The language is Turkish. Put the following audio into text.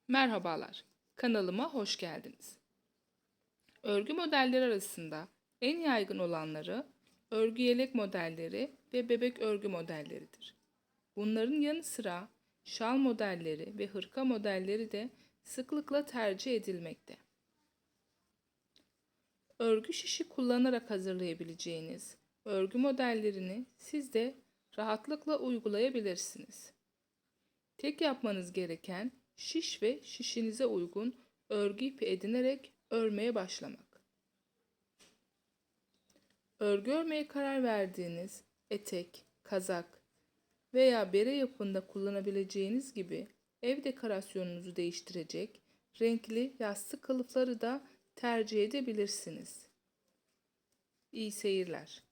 Merhabalar, kanalıma hoş geldiniz. Örgü modelleri arasında en yaygın olanları örgü yelek modelleri ve bebek örgü modelleridir. Bunların yanı sıra şal modelleri ve hırka modelleri de sıklıkla tercih edilmekte. Örgü şişi kullanarak hazırlayabileceğiniz örgü modellerini siz de rahatlıkla uygulayabilirsiniz. Tek yapmanız gereken şiş ve şişinize uygun örgü ipi edinerek örmeye başlamak. Örgü örmeye karar verdiğiniz etek, kazak veya bere yapımında kullanabileceğiniz gibi ev dekorasyonunuzu değiştirecek renkli yastık kılıfları da tercih edebilirsiniz. İyi seyirler.